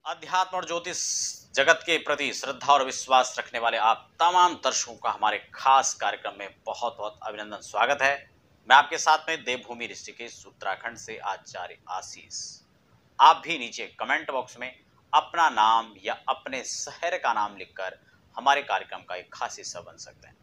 अध्यात्म और ज्योतिष जगत के प्रति श्रद्धा और विश्वास रखने वाले आप तमाम दर्शकों का हमारे खास कार्यक्रम में बहुत बहुत अभिनंदन स्वागत है। मैं आपके साथ में देवभूमि ऋषिकेश उत्तराखंड से आचार्य आशीष। आप भी नीचे कमेंट बॉक्स में अपना नाम या अपने शहर का नाम लिखकर हमारे कार्यक्रम का एक खास हिस्सा बन सकते हैं।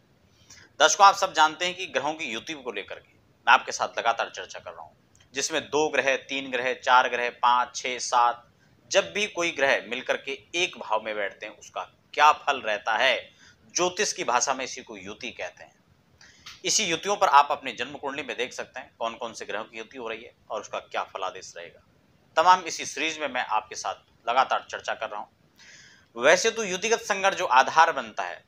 दर्शकों, आप सब जानते हैं कि ग्रहों की युति को लेकर के मैं आपके साथ लगातार चर्चा कर रहा हूँ, जिसमें 2 ग्रह, 3 ग्रह, 4 ग्रह, 5, 6, 7 जब भी कोई ग्रह मिलकर के एक भाव में बैठते हैं उसका क्या फल रहता है। ज्योतिष की भाषा में इसी को युति कहते हैं। इसी युतियों पर आप अपने जन्म कुंडली में देख सकते हैं कौन कौन से ग्रहों की युति हो रही है और उसका क्या फलादेश रहेगा। तमाम इसी सीरीज में मैं आपके साथ लगातार चर्चा कर रहा हूं। वैसे तो युतिगत संगत जो आधार बनता है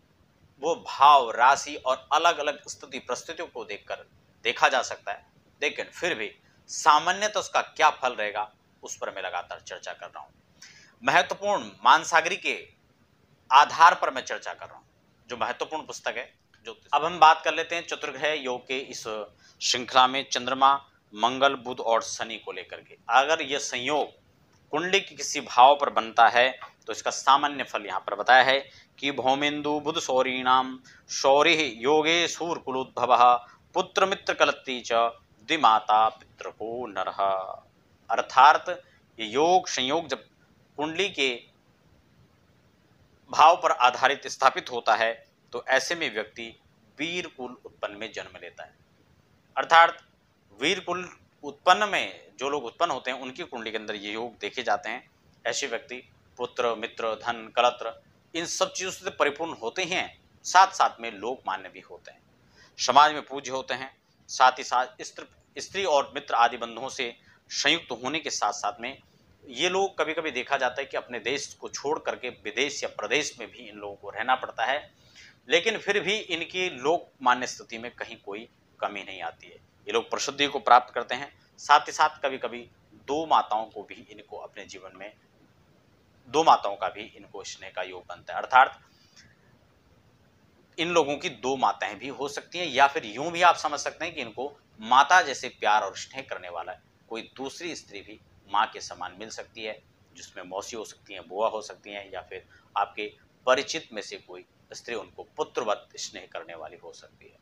वो भाव, राशि और अलग अलग स्थिति परिस्थितियों को देखकर देखा जा सकता है, लेकिन फिर भी सामान्यतः उसका क्या फल रहेगा उस पर मैं लगातार चर्चा कर रहा हूं। महत्वपूर्ण मानसागरी के आधार पर मैं चर्चा कर रहा हूं, जो महत्वपूर्ण पुस्तक है ज्योतिष। अब हम बात कर लेते हैं चतुर्ग्रह योग के इस श्रृंखला में चंद्रमा, मंगल, बुध और शनि को लेकर के। अगर यह संयोग कुंडली के किसी भाव पर बनता है तो इसका सामान्य फल यहाँ पर बताया है कि भौमेन्दु बुध शौरीणाम शौरि योगे सूर कुलोद्भव पुत्र मित्र कलत्ती च द्विमाता पितृको नरः। अर्थात ये योग संयोग जब कुंडली के भाव पर आधारित स्थापित होता है तो ऐसे में व्यक्ति वीर कुल उत्पन्न में जन्म लेता है। अर्थात वीर कुल उत्पन्न में जो लोग उत्पन्न होते हैं उनकी कुंडली के अंदर ये योग देखे जाते हैं। ऐसे व्यक्ति पुत्र, मित्र, धन, कलत्र इन सब चीजों से परिपूर्ण होते हैं, साथ साथ में लोक मान्य भी होते हैं, समाज में पूज्य होते हैं। साथ ही साथ स्त्री और मित्र आदि बंधुओं से संयुक्त होने के साथ साथ में ये लोग कभी कभी देखा जाता है कि अपने देश को छोड़ करके विदेश या प्रदेश में भी इन लोगों को रहना पड़ता है, लेकिन फिर भी इनकी लोक मान्य स्थिति में कहीं कोई कमी नहीं आती है। ये लोग प्रसिद्धि को प्राप्त करते हैं। साथ ही साथ कभी कभी दो माताओं का भी इनको स्नेह का योग बनता है। अर्थात इन लोगों की 2 माताएं भी हो सकती हैं, या फिर यूं भी आप समझ सकते हैं कि इनको माता जैसे प्यार और स्नेह करने वाला कोई दूसरी स्त्री भी माँ के समान मिल सकती है, जिसमें मौसी हो सकती हैं, बुआ हो सकती हैं, या फिर आपके परिचित में से कोई स्त्री उनको पुत्रवत स्नेह करने वाली हो सकती है।